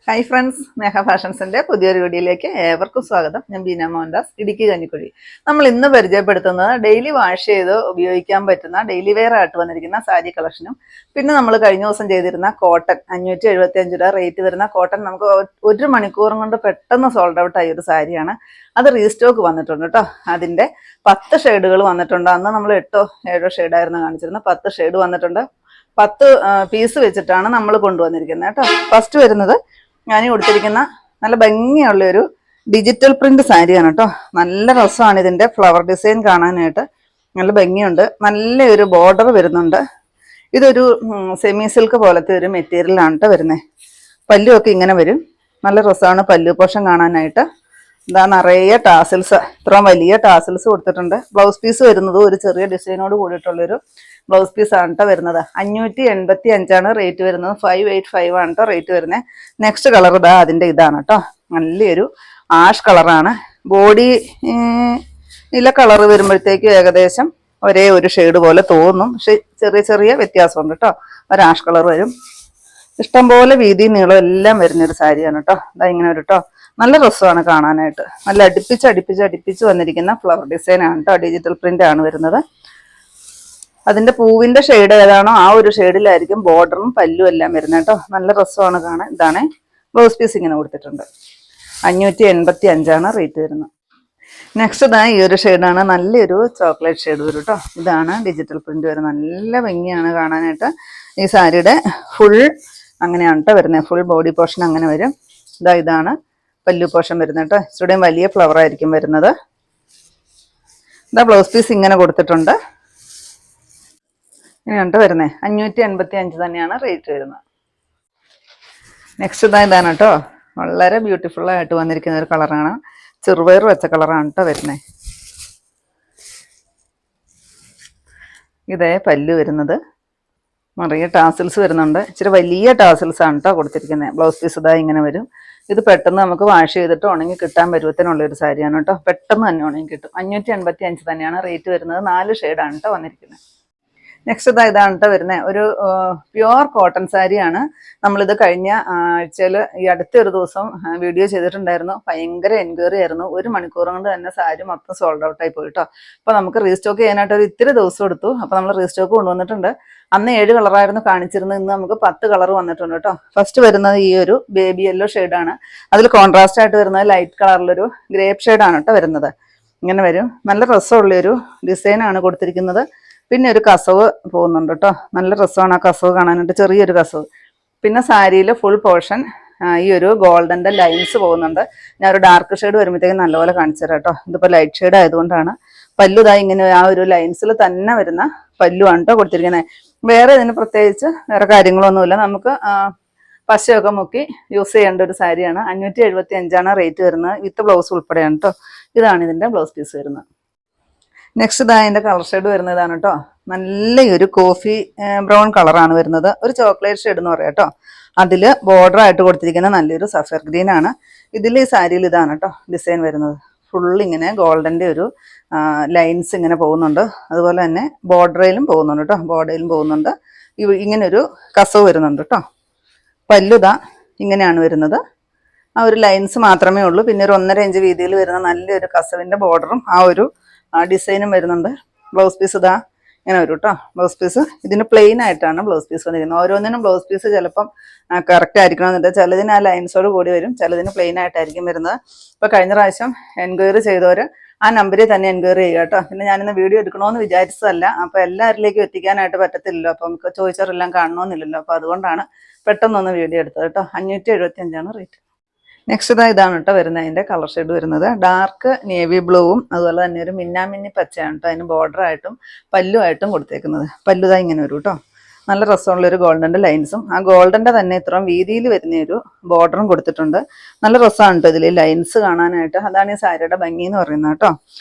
Hi friends, മേഘ ഫാഷൻസിന്റെ പുതിയൊരു വീഡിയോയിലേക്ക് ഏവർക്കും സ്വാഗതം. ഞാൻ ബീന മോഹൻദാസ്, ഇടുക്കി കഞ്ഞിക്കുഴി. നമ്മൾ ഇന്ന് പരിചയപ്പെടുത്തുന്നത് ഡെയിലി വാഷ് ചെയ്ത് ഉപയോഗിക്കാൻ പറ്റുന്ന ഡെയിലി വെയർ ആയിട്ട് വന്നിരിക്കുന്ന സാരി കളക്ഷനും പിന്നെ നമ്മൾ കഴിഞ്ഞ ദിവസം ചെയ്തിരുന്ന കോട്ടൺ 575 രൂപ റേറ്റ് വരുന്ന കോട്ടൺ നമുക്ക് 1 മണിക്കൂറും കൊണ്ട് പെട്ടെന്ന് സോൾഡ് ഔട്ട് ആയ ഒരു സാരിയാണ്. അത് റീസ്റ്റോക്ക് വന്നിട്ടുണ്ട് കേട്ടോ. അതിന്റെ 10 ഷെയ്ഡുകൾ വന്നിട്ടുണ്ട്. അന്ന് നമ്മൾ 8 7 ഷെയ്ഡായിരുന്നു കാണിച്ചിരുന്നത്. 10 ഷെയ്ഡ് വന്നിട്ടുണ്ട്. 10 പീസ് വെച്ചിട്ടാണ് നമ്മൾ കൊണ്ടുവന്നിരിക്കുന്നത് കേട്ടോ. ഫസ്റ്റ് വരുന്നത് ഞാൻ കൊടുത്തിരിക്കുന്ന നല്ല ഭംഗിയുള്ളൊരു ഡിജിറ്റൽ പ്രിന്റ് സാരിയാണ് കേട്ടോ. നല്ല രസമാണ് ഇതിന്റെ ഫ്ലവർ ഡിസൈൻ കാണാനായിട്ട്. നല്ല ഭംഗിയുണ്ട്. നല്ലൊരു ബോർഡർ വരുന്നുണ്ട്. ഇതൊരു സെമി സിൽക്ക് പോലത്തെ ഒരു മെറ്റീരിയലാണ് കേട്ടോ വരുന്നത്. പല്ലുമൊക്കെ ഇങ്ങനെ വരും. നല്ല രസമാണ് പല്ലു പോഷൻ കാണാനായിട്ട്. ഇതാ നിറയെ ടാസിൽസ്, ഇത്രയും വലിയ ടാസിൽസ് കൊടുത്തിട്ടുണ്ട്. ബ്ലൗസ് പീസ് വരുന്നത് ഒരു ചെറിയ ഡിസൈനോട് കൂടിയിട്ടുള്ളൊരു ബ്ലൗസ് പീസ് ആണ് കേട്ടോ വരുന്നത്. 585 റേറ്റ് വരുന്നത്. 585 ആണ് കേട്ടോ റേറ്റ് വരുന്നത്. നെക്സ്റ്റ് കളർ ഇതാ അതിൻ്റെ ഇതാണ് കേട്ടോ. നല്ലൊരു ആഷ് കളറാണ്. ബോഡി ഇല കളർ വരുമ്പോഴത്തേക്ക് ഏകദേശം ഒരേ ഒരു ഷെയ്ഡ് പോലെ തോന്നും. പക്ഷെ ചെറിയ ചെറിയ വ്യത്യാസമുണ്ട് കേട്ടോ. ഒരു ആഷ് കളർ വരും. ഇഷ്ടംപോലെ വീതി നീളം എല്ലാം വരുന്നൊരു സാരിയാണ് കേട്ടോ. ഇതാ ഇങ്ങനെ ഒരു കേട്ടോ. നല്ല രസമാണ് കാണാനായിട്ട്. നല്ല അടുപ്പിച്ച് വന്നിരിക്കുന്ന ഫ്ലവർ ഡിസൈൻ ആണ് കേട്ടോ. ഡിജിറ്റൽ പ്രിന്റ് ആണ് വരുന്നത്. അതിന്റെ പൂവിന്റെ ഷെയ്ഡ് ഏതാണോ ആ ഒരു ഷെയ്ഡിലായിരിക്കും ബോർഡറും പല്ലും എല്ലാം വരുന്നത് കേട്ടോ. നല്ല രസമാണ് കാണാൻ. ഇതാണ് ബ്ലൗസ് പീസ് ഇങ്ങനെ കൊടുത്തിട്ടുണ്ട്. 585 റേറ്റ് വരുന്നത്. നെക്സ്റ്റ് ഇതാ ഈ ഒരു ഷെയ്ഡാണ്. നല്ലൊരു ചോക്ലേറ്റ് ഷെയ്ഡ് വരും കേട്ടോ. ഇതാണ് ഡിജിറ്റൽ പ്രിന്റ് വരുന്നത്. നല്ല ഭംഗിയാണ് കാണാനായിട്ട്. ഈ സാരിയുടെ ഫുൾ അങ്ങനെയാണ് കേട്ടോ വരുന്നത്. ഫുൾ ബോഡി പോർഷൻ അങ്ങനെ വരും. ഇതാണ് പല്ലു പോർഷൻ വരുന്നത് കേട്ടോ. ഇച്ചിരിയും വലിയ ഫ്ലവർ ആയിരിക്കും വരുന്നത്. ഇതാ ബ്ലൗസ് പീസ് ഇങ്ങനെ കൊടുത്തിട്ടുണ്ട്. ഇങ്ങനെയാണ് വരുന്നത്. 585 തന്നെയാണ് റേറ്റ് വരുന്നത്. നെക്സ്റ്റ് ഇതാണ് കേട്ടോ. വളരെ ബ്യൂട്ടിഫുൾ ആയിട്ട് വന്നിരിക്കുന്ന ഒരു കളറാണ്. ചെറുപയർ വെച്ച കളറാണ് കേട്ടോ വരുന്നത്. ഇതേ പല്ലു വരുന്നത്. നിറയെ ടാസിൽസ് വരുന്നുണ്ട്. ഇച്ചിരി വലിയ ടാസിൽസ് ആണ് കേട്ടോ കൊടുത്തിരിക്കുന്നത്. ബ്ലൗസ് പീസ് ഇതാ ഇങ്ങനെ വരും. ഇത് പെട്ടെന്ന് നമുക്ക് വാഷ് ചെയ്തിട്ട് ഉണങ്ങി കിട്ടാൻ പരുവത്തിനുള്ളൊരു സാരിയാണ് കേട്ടോ. പെട്ടെന്ന് തന്നെ ഉണങ്ങി കിട്ടും. 585 തന്നെയാണ് റേറ്റ് വരുന്നത്. 4 ഷെയ്ഡാണ് കേട്ടോ വന്നിരിക്കുന്നത്. നെക്സ്റ്റ് ഇതാണ് കേട്ടോ വരുന്നത്. ഒരു പ്യുവർ കോട്ടൺ സാരിയാണ്. നമ്മളിത് കഴിഞ്ഞ ആഴ്ചയിൽ ഈ അടുത്തൊരു ദിവസം വീഡിയോ ചെയ്തിട്ടുണ്ടായിരുന്നു. ഭയങ്കര എൻക്വയറി ആയിരുന്നു. 1 മണിക്കൂർ കൊണ്ട് തന്നെ സാരി മൊത്തം സോൾഡ് ഔട്ട് ആയി പോയിട്ടോ. അപ്പോൾ നമുക്ക് റീസ്റ്റോക്ക് ചെയ്യാനായിട്ട് ഒരു ഇത്തിരി ദിവസം എടുത്തു. അപ്പോൾ നമ്മൾ റീസ്റ്റോക്ക് കൊണ്ടുവന്നിട്ടുണ്ട്. അന്ന് 7 കളറായിരുന്നു കാണിച്ചിരുന്നത്. ഇന്ന് നമുക്ക് 10 കളർ വന്നിട്ടുണ്ട് കേട്ടോ. ഫസ്റ്റ് വരുന്നത് ഈ ഒരു ബേബി യെല്ലോ ഷെയ്ഡാണ്. അതിൽ കോൺട്രാസ്റ്റ് ആയിട്ട് വരുന്നത് ലൈറ്റ് കളറിലൊരു ഗ്രേപ്പ് ഷെയ്ഡാണ് കേട്ടോ വരുന്നത്. ഇങ്ങനെ വരും. നല്ല രസമുള്ളൊരു ഡിസൈനാണ് കൊടുത്തിരിക്കുന്നത്. പിന്നെ ഒരു കസവ് പോകുന്നുണ്ട് കേട്ടോ. നല്ല രസമാണ് ആ കസവ് കാണാനായിട്ട്. ചെറിയൊരു കസവ്. പിന്നെ സാരിയിൽ ഫുൾ പോർഷൻ ഈ ഒരു ഗോൾഡൻ്റെ ലൈൻസ് പോകുന്നുണ്ട്. ഞാൻ ഒരു ഡാർക്ക് ഷെയ്ഡ് വരുമ്പോഴത്തേക്കും നല്ലപോലെ കാണിച്ചു തരാം കേട്ടോ. ഇതിപ്പോൾ ലൈറ്റ് ഷെയ്ഡ് ആയതുകൊണ്ടാണ്. പല്ലുതായി ഇങ്ങനെ ആ ഒരു ലൈൻസിൽ തന്നെ വരുന്ന പല്ലുവാണ് കേട്ടോ കൊടുത്തിരിക്കുന്നത്. വേറെ ഇതിന് പ്രത്യേകിച്ച് വേറെ കാര്യങ്ങളൊന്നുമില്ല. നമുക്ക് പശയൊക്കെ മുക്കി യൂസ് ചെയ്യേണ്ട ഒരു സാരിയാണ്. 575 റേറ്റ് വരുന്നത്. വിത്ത് ബ്ലൗസ് ഉൾപ്പെടെയാണ് കേട്ടോ. ഇതാണ് ഇതിൻ്റെ ബ്ലൗസ് പീസ് വരുന്നത്. നെക്സ്റ്റ് ഇതിൻ്റെ കളർ ഷെയ്ഡ് വരുന്നതാണ് കേട്ടോ. നല്ലൊരു കോഫി ബ്രൗൺ കളറാണ് വരുന്നത്. ഒരു ചോക്ലേറ്റ് ഷെയ്ഡ് എന്ന് പറയാം കേട്ടോ. അതിൽ ബോർഡർ ആയിട്ട് കൊടുത്തിരിക്കുന്ന നല്ലൊരു സഫയർ ഗ്രീൻ ആണ്. ഇതിൽ ഈ സാരിയിൽ ഇതാണ് കേട്ടോ ഡിസൈൻ വരുന്നത്. ഫുൾ ഇങ്ങനെ ഗോൾഡൻ്റെ ഒരു ലൈൻസ് ഇങ്ങനെ പോകുന്നുണ്ട്. അതുപോലെ തന്നെ ബോർഡറിലും പോകുന്നുണ്ട് കേട്ടോ. ബോർഡറിലും പോകുന്നുണ്ട്. ഇങ്ങനൊരു കസവ് വരുന്നുണ്ട് കേട്ടോ. പല്ലുതാ ഇങ്ങനെയാണ് വരുന്നത്. ആ ഒരു ലൈൻസ് മാത്രമേ ഉള്ളൂ. പിന്നെ ഒരു 1.5 ഇഞ്ച് വീതിയിൽ വരുന്ന നല്ലൊരു കസവിൻ്റെ ബോർഡറും ആ ഒരു ഡിസൈനും വരുന്നുണ്ട്. ബ്ലൗസ് പീസ് ഇതാ ഇങ്ങനെ വരും കേട്ടോ. ബ്ലൗസ് പീസ് ഇതിന് പ്ലെയിൻ ആയിട്ടാണ് ബ്ലൗസ് പീസ് വന്നിരിക്കുന്നത്. ഓരോന്നിനും ബ്ലൗസ് പീസ് ചിലപ്പം കറക്റ്റ് ആയിരിക്കണമെന്നുണ്ട്. ചിലതിന് ആ ലൈൻസോട് കൂടി വരും, ചിലതിന് പ്ലെയിൻ ആയിട്ടായിരിക്കും വരുന്നത്. ഇപ്പോൾ കഴിഞ്ഞ പ്രാവശ്യം എൻക്വയറി ചെയ്തവർ ആ നമ്പറിൽ തന്നെ എൻക്വയറി ചെയ്യുക കേട്ടോ. പിന്നെ ഞാനിന്ന് വീഡിയോ എടുക്കണമെന്ന് വിചാരിച്ചതല്ല. അപ്പോൾ എല്ലാവരിലേക്കും എത്തിക്കാനായിട്ട് പറ്റത്തില്ലല്ലോ. അപ്പം നമുക്ക് ചോദിച്ചവരെല്ലാം കാണണമെന്നില്ലല്ലോ. അപ്പോൾ അതുകൊണ്ടാണ് പെട്ടെന്നൊന്ന് വീഡിയോ എടുത്തത് കേട്ടോ. 575 റേറ്റ്. നെക്സ്റ്റ് ഇതാണ് കേട്ടോ വരുന്നത്. അതിൻ്റെ കളർ ഷെയ്ഡ് വരുന്നത് ഡാർക്ക് നേവി ബ്ലൂവും അതുപോലെ തന്നെ ഒരു മിന്നാമിന്നി പച്ചയാണ് കേട്ടോ. അതിന് ബോർഡറായിട്ടും പല്ലുമായിട്ടും കൊടുത്തേക്കുന്നത്. പല്ലുതാ ഇങ്ങനെ വരും കേട്ടോ. നല്ല രസമുള്ളൊരു ഗോൾഡൻ്റെ ലൈൻസും ആ ഗോൾഡൻ്റെ തന്നെ ഇത്രയും വീതിയിൽ വരുന്നൊരു ബോർഡറും കൊടുത്തിട്ടുണ്ട്. നല്ല രസമാണ് കേട്ടോ ഇതിൽ ലൈൻസ് കാണാനായിട്ട്. അതാണ് ഈ സാരിയുടെ ഭംഗി എന്ന് പറയുന്നത് കേട്ടോ.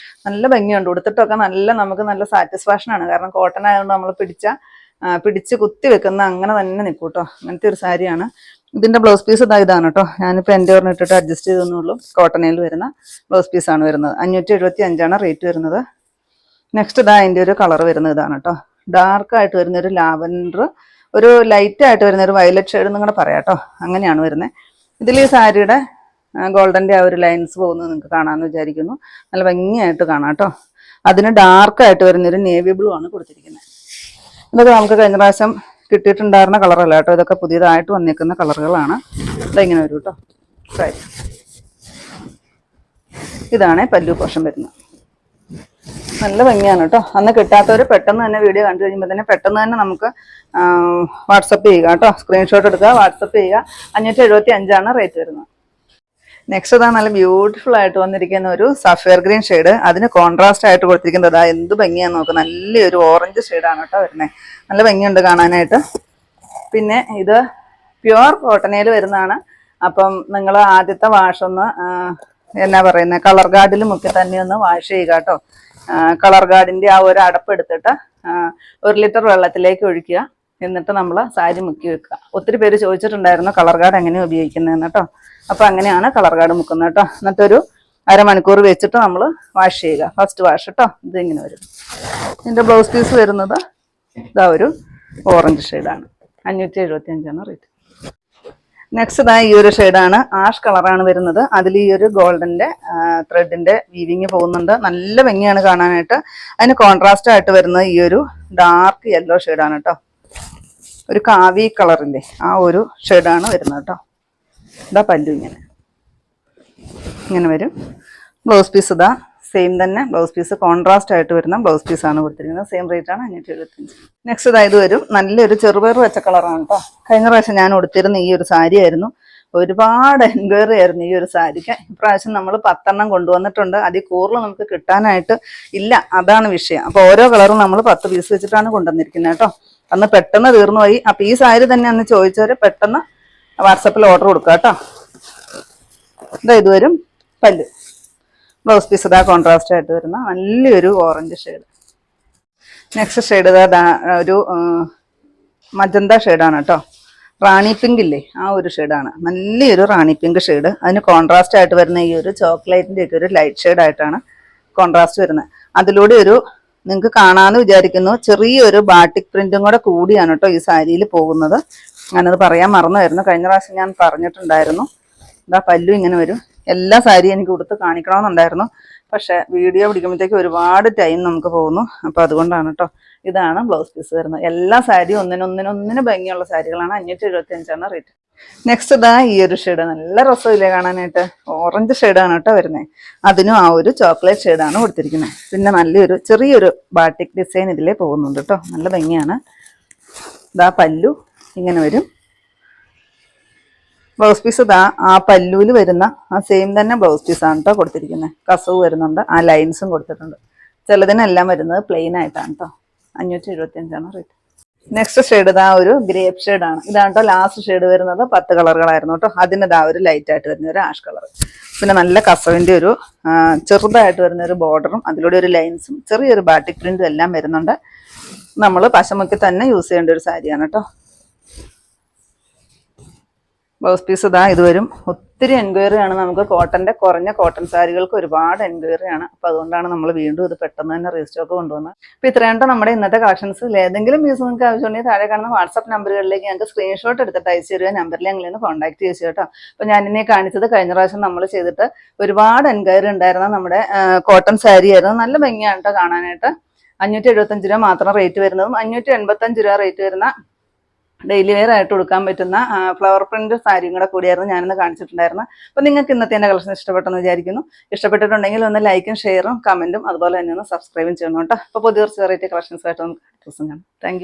നല്ല ഭംഗിയുണ്ട്. ഉടുത്തിട്ടൊക്കെ നമുക്ക് നല്ല സാറ്റിസ്ഫാക്ഷനാണ്. കാരണം കോട്ടൺ ആയതുകൊണ്ട് നമ്മൾ പിടിച്ച് കുത്തി വെക്കുന്ന അങ്ങനെ തന്നെ നിൽക്കും കേട്ടോ. അങ്ങനത്തെ ഒരു സാരിയാണ്. ഇതിൻ്റെ ബ്ലൗസ് പീസ് ഇതാണ് കേട്ടോ. ഞാനിപ്പോൾ എൻ്റെ ഇട്ടിട്ട് അഡ്ജസ്റ്റ് ചെയ്തെന്നുള്ളൂ. കോട്ടണിൽ വരുന്ന ബ്ലൗസ് പീസാണ് വരുന്നത്. 575 റേറ്റ് വരുന്നത്. നെക്സ്റ്റ് അതിൻ്റെ ഒരു കളർ വരുന്നത് ഇതാണ് കേട്ടോ. ഡാർക്കായിട്ട് വരുന്നൊരു ലാവൻഡർ, ഒരു ലൈറ്റ് ആയിട്ട് വരുന്നൊരു വയലറ്റ് ഷെയ്ഡ് നിങ്ങളുടെ പറയാം കേട്ടോ. അങ്ങനെയാണ് വരുന്നത്. ഇതിൽ ഈ സാരിയുടെ ഗോൾഡൻ്റെ ആ ഒരു ലൈൻസ് പോകുന്നത് നിങ്ങൾക്ക് കാണാമെന്ന് വിചാരിക്കുന്നു. നല്ല ഭംഗിയായിട്ട് കാണാം കേട്ടോ. അതിന് ഡാർക്കായിട്ട് വരുന്നൊരു നേവി ബ്ലൂ ആണ് കൊടുത്തിരിക്കുന്നത്. ഇതൊക്കെ നമുക്ക് കഴിഞ്ഞ പ്രാവശ്യം കിട്ടിയിട്ടുണ്ടായിരുന്ന കളറല്ല കേട്ടോ, ഇതൊക്കെ പുതിയതായിട്ട് വന്നേക്കുന്ന കളറുകളാണ്. ഇതെങ്ങനെ വരും കേട്ടോ സാരി. ഇതാണ് പല്ലു പോർഷൻ വരുന്നത്. നല്ല ഭംഗിയാണ് കേട്ടോ. അന്ന് കിട്ടാത്തവർ പെട്ടെന്ന് തന്നെ വീഡിയോ കണ്ടു കഴിയുമ്പോൾ തന്നെ പെട്ടെന്ന് തന്നെ നമുക്ക് വാട്സപ്പ് ചെയ്യുക കേട്ടോ. സ്ക്രീൻഷോട്ട് എടുക്കുക, വാട്സപ്പ് ചെയ്യുക. 575 റേറ്റ് വരുന്നത്. നെക്സ്റ്റ് ഇതാ നല്ല ബ്യൂട്ടിഫുൾ ആയിട്ട് വന്നിരിക്കുന്ന ഒരു സഫയർ ഗ്രീൻ ഷെയ്ഡ്. അതിന് കോൺട്രാസ്റ്റ് ആയിട്ട് കൊടുത്തിരിക്കുന്നത് അതാ എന്ത് ഭംഗിയാന്ന് നോക്കുക. നല്ലൊരു ഓറഞ്ച് ഷെയ്ഡാണ് കേട്ടോ വരുന്നത്. നല്ല ഭംഗിയുണ്ട് കാണാനായിട്ട്. പിന്നെ ഇത് പ്യുവർ കോട്ടനയിൽ വരുന്നതാണ്. അപ്പം നിങ്ങൾ ആദ്യത്തെ വാഷൊന്ന് എന്നാ പറയുന്നത് കളർ ഗാർഡിൽ മുക്കി തന്നെ ഒന്ന് വാഷ് ചെയ്യുക കേട്ടോ. കളർ ഗാർഡിൻ്റെ ആ ഒരു അടപ്പ് എടുത്തിട്ട് 1 ലിറ്റർ വെള്ളത്തിലേക്ക് ഒഴിക്കുക. എന്നിട്ട് നമ്മൾ സാരി മുക്കി വെക്കുക. ഒത്തിരി പേര് ചോദിച്ചിട്ടുണ്ടായിരുന്നു കളർ ഗാർഡ് എങ്ങനെയാണ് ഉപയോഗിക്കുന്നതെന്ന് കേട്ടോ. അപ്പോൾ അങ്ങനെയാണ് കളർ ഗാർഡ് മുക്കുന്നത് കേട്ടോ. എന്നിട്ടൊരു അരമണിക്കൂർ വെച്ചിട്ട് നമ്മൾ വാഷ് ചെയ്യുക. ഫസ്റ്റ് വാഷ് കേട്ടോ. ഇതിങ്ങനെ വരും. ഇതിൻ്റെ ബ്ലൗസ് പീസ് വരുന്നത് ഇതാ ഒരു ഓറഞ്ച് ഷെയ്ഡാണ്. 575 റേറ്റ്. നെക്സ്റ്റ് ഇതാ ഈ ഒരു ഷെയ്ഡാണ്. ആഷ് കളറാണ് വരുന്നത്. അതിൽ ഈ ഒരു ഗോൾഡൻ്റെ ത്രെഡിൻ്റെ വീവിങ് പോകുന്നുണ്ട്. നല്ല ഭംഗിയാണ് കാണാനായിട്ട്. അതിന് കോൺട്രാസ്റ്റ് ആയിട്ട് വരുന്നത് ഈ ഒരു ഡാർക്ക് യെല്ലോ ഷെയ്ഡാണ് കേട്ടോ. ഒരു കാവി കളറില്ലേ ആ ഒരു ഷെയ്ഡാണ് വരുന്നത് കേട്ടോ. ഇതാ പല്ലു ഇങ്ങനെ വരും. ബ്ലൗസ് പീസ് ഇതാ സെയിം തന്നെ. ബ്ലൗസ് പീസ് കോൺട്രാസ്റ്റ് ആയിട്ട് വരുന്ന ബ്ലൗസ് പീസാണ് കൊടുത്തിരിക്കുന്നത്. സെയിം റേറ്റ് ആണ് 575. നെക്സ്റ്റ് ഇതായത് വരും നല്ലൊരു ചെറുപയർ വെച്ച കളറാണ് കേട്ടോ. കഴിഞ്ഞ പ്രാവശ്യം ഞാൻ കൊടുത്തിരുന്ന ഈ ഒരു സാരി ആയിരുന്നു. ഒരുപാട് എൻക്വയറി ആയിരുന്നു ഈ ഒരു സാരിക്ക്. ഇപ്രാവശ്യം നമ്മൾ 10 എണ്ണം കൊണ്ടുവന്നിട്ടുണ്ട്. അതിൽ കൂടുതൽ നമുക്ക് കിട്ടാനായിട്ട് ഇല്ല, അതാണ് വിഷയം. അപ്പോൾ ഓരോ കളറും നമ്മൾ 10 പീസ് വെച്ചിട്ടാണ് കൊണ്ടുവന്നിരിക്കുന്നത് കേട്ടോ. അന്ന് പെട്ടെന്ന് തീർന്നു പോയി. അപ്പോൾ ഈ സാരി തന്നെ അന്ന് ചോദിച്ചവർ പെട്ടെന്ന് വാട്സപ്പിൽ ഓർഡർ കൊടുക്കുക കേട്ടോ. ഇത് വരും പല്ല്. ബ്ലൗസ് പീസ് ഇതാ കോൺട്രാസ്റ്റ് ആയിട്ട് വരുന്ന നല്ലൊരു ഓറഞ്ച് ഷെയ്ഡ്. നെക്സ്റ്റ് ഷെയ്ഡ് ഇതാ ഒരു മജന്ത ഷെയ്ഡാണ് കേട്ടോ. റാണി പിങ്ക് ഇല്ലേ ആ ഒരു ഷെയ്ഡാണ്. നല്ലൊരു റാണി പിങ്ക് ഷെയ്ഡ്. അതിന് കോൺട്രാസ്റ്റ് ആയിട്ട് വരുന്ന ഈ ഒരു ചോക്ലേറ്റിൻ്റെ ഒക്കെ ഒരു ലൈറ്റ് ഷെയ്ഡ് ആയിട്ടാണ് കോൺട്രാസ്റ്റ് വരുന്നത്. അതിലൂടെ ഒരു നിങ്ങൾക്ക് കാണാമെന്ന് വിചാരിക്കുന്നു ചെറിയൊരു ബാട്ടിക് പ്രിന്റും കൂടെ കൂടിയാണ് കേട്ടോ ഈ സാരിയിൽ പോകുന്നത്. ഞാനത് പറയാൻ മറന്നുമായിരുന്നു. കഴിഞ്ഞ പ്രാവശ്യം ഞാൻ പറഞ്ഞിട്ടുണ്ടായിരുന്നു. ഇതാ പല്ലു ഇങ്ങനെ വരും. എല്ലാ സാരിയും എനിക്ക് കൊടുത്ത് കാണിക്കണമെന്നുണ്ടായിരുന്നു. പക്ഷേ വീഡിയോ പിടിക്കുമ്പോഴത്തേക്ക് ഒരുപാട് ടൈം നമുക്ക് പോകുന്നു. അപ്പോൾ അതുകൊണ്ടാണ് കേട്ടോ. ഇതാണ് ബ്ലൗസ് പീസ് വരുന്നത്. എല്ലാ സാരിയും ഒന്നിനൊന്നിന് ഭംഗിയുള്ള സാരികളാണ്. 575 റേറ്റ്. നെക്സ്റ്റ് ഇതാ ഈ ഒരു ഷെയ്ഡ് നല്ല രസമില്ലേ കാണാനായിട്ട്. ഓറഞ്ച് ഷെയ്ഡാണ് കേട്ടോ വരുന്നത്. അതിനും ആ ഒരു ചോക്ലേറ്റ് ഷെയ്ഡാണ് കൊടുത്തിരിക്കുന്നത്. പിന്നെ നല്ലൊരു ചെറിയൊരു ബാട്ടിക് ഡിസൈൻ ഇതിലേ പോകുന്നുണ്ട് കേട്ടോ. നല്ല ഭംഗിയാണ്. ഇതാ പല്ലു ഇങ്ങനെ വരും. ബ്ലൗസ് പീസ് ഇതാ ആ പല്ലൂല് വരുന്ന ആ സെയിം തന്നെ ബ്ലൗസ് പീസാണ് കേട്ടോ കൊടുത്തിരിക്കുന്നത്. കസവ് വരുന്നുണ്ട്. ആ ലൈൻസും കൊടുത്തിട്ടുണ്ട്. ചിലതിനെല്ലാം വരുന്നത് പ്ലെയിൻ ആയിട്ടാണ് കേട്ടോ. 575 റേറ്റ്. നെക്സ്റ്റ് ഷെയ്ഡ് ഇതാ ഒരു ഗ്രേപ്പ് ഷെയ്ഡാണ്. ഇതാണ് കേട്ടോ ലാസ്റ്റ് ഷെയ്ഡ് വരുന്നത്. 10 കളറുകളായിരുന്നു കേട്ടോ. അതിനിതാ ഒരു ലൈറ്റ് ആയിട്ട് വരുന്ന ഒരു ആഷ് കളർ. പിന്നെ നല്ല കസവിൻ്റെ ഒരു ചെറുതായിട്ട് വരുന്ന ഒരു ബോർഡറും അതിലൂടെ ഒരു ലൈൻസും ചെറിയൊരു ബാട്ടിക് പ്രിന്റും എല്ലാം വരുന്നുണ്ട്. നമ്മൾ പശമുക്കി തന്നെ യൂസ് ചെയ്യേണ്ട ഒരു സാരിയാണ് കേട്ടോ. ബ്ലൗസ് പീസ് ഇതാ ഇത് വരും. ഒത്തിരി എൻക്വയറി ആണ് നമുക്ക്. കോട്ടൻ്റെ കുറഞ്ഞ കോട്ടൺ സാരികൾക്ക് ഒരുപാട് എൻക്വയറി ആണ്. അപ്പോൾ അതുകൊണ്ടാണ് നമ്മൾ വീണ്ടും ഇത് പെട്ടെന്ന് തന്നെ റീസ്റ്റോക്ക് കൊണ്ടുവന്നത്. അപ്പോൾ ഇത്രയാണ് നമ്മുടെ ഇന്നത്തെ കളക്ഷൻസ്. ഏതെങ്കിലും പീസ് നിങ്ങൾക്ക് ആവശ്യമുണ്ടെങ്കിൽ താഴെ കാണുന്ന വാട്സപ്പ് നമ്പറുകളിലേക്ക് ഞങ്ങൾക്ക് സ്ക്രീൻഷോട്ട് എടുത്തിട്ട് അയച്ചു തരിക. നമ്പറിൽ ഞങ്ങളിൽ നിന്ന് കോൺടാക്ട് ചെയ്തു കേട്ടോ. അപ്പോൾ ഞാനിന്നെ കാണിച്ചത് കഴിഞ്ഞ പ്രാവശ്യം നമ്മൾ ചെയ്തിട്ട് ഒരുപാട് എൻക്വയറി ഉണ്ടായിരുന്ന നമ്മുടെ കോട്ടൺ സാരി ആയിരുന്നു. നല്ല ഭംഗിയാണ് കേട്ടോ കാണാനായിട്ട്. 575 രൂപ മാത്രം റേറ്റ് വരുന്നതും 585 രൂപ റേറ്റ് വരുന്ന ഡെയിലി വെയർ ആയിട്ട് കൊടുക്കാൻ പറ്റുന്ന ഫ്ലവർ പ്രിന്റ് സാരിയും കൂടെ കൂടിയായിരുന്നു ഞാനിന്ന് കാണിച്ചിട്ടുണ്ടായിരുന്നത്. അപ്പോൾ നിങ്ങൾക്ക് ഇന്നത്തെ എൻ്റെ കളക്ഷൻ ഇഷ്ടപ്പെട്ടെന്ന് വിചാരിക്കുന്നു. ഇഷ്ടപ്പെട്ടിട്ടുണ്ടെങ്കിൽ ഒന്ന് ലൈക്കും ഷെയറും കമൻറ്റും അതുപോലെ തന്നെ ഒന്ന് സബ്സ്ക്രൈബും ചെയ്യണം കേട്ടോ. അപ്പോൾ പുതിയ കുറച്ച് വെറൈറ്റി കളക്ഷൻസ് ആയിട്ട് നമുക്ക് ദിവസം കാണാം. Thank you.